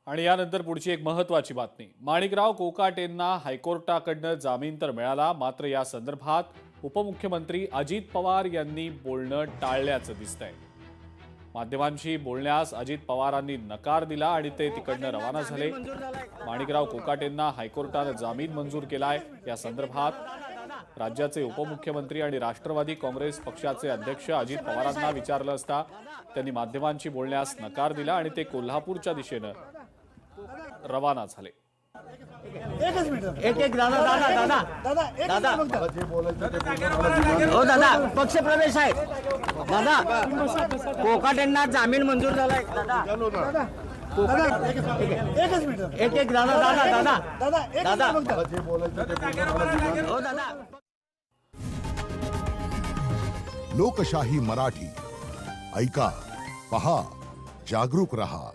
आणि यानंतर पुढची एक महत्त्वाची बातमी। माणिकराव कोकाटेंना हायकोर्टाकडनं जामीन तर मिळाला, मात्र या संदर्भात उपमुख्यमंत्री अजित पवार यांनी बोलणं टाळल्याचं दिसतंय। माध्यमांशी बोलण्यास अजित पवारांनी नकार दिला आणि ते तिकडनं रवाना झाले। माणिकराव कोकाटेंना हायकोर्टानं जामीन मंजूर केलाय। या संदर्भात राज्याचे उपमुख्यमंत्री आणि राष्ट्रवादी काँग्रेस पक्षाचे अध्यक्ष अजित पवारांना विचारलं असता त्यांनी माध्यमांशी बोलण्यास नकार दिला आणि ते कोल्हापूरच्या दिशेनं रवाना झाले। एक दादा दादा दादा दादा हो दादा पक्ष प्रवेश आहे दादा कोकाटेंना जामीन मंजूर झालाय दादा एक दादा दादा दादा दादा हो दादा। लोकशाही मराठी ऐका, पहा, जागरूक रहा।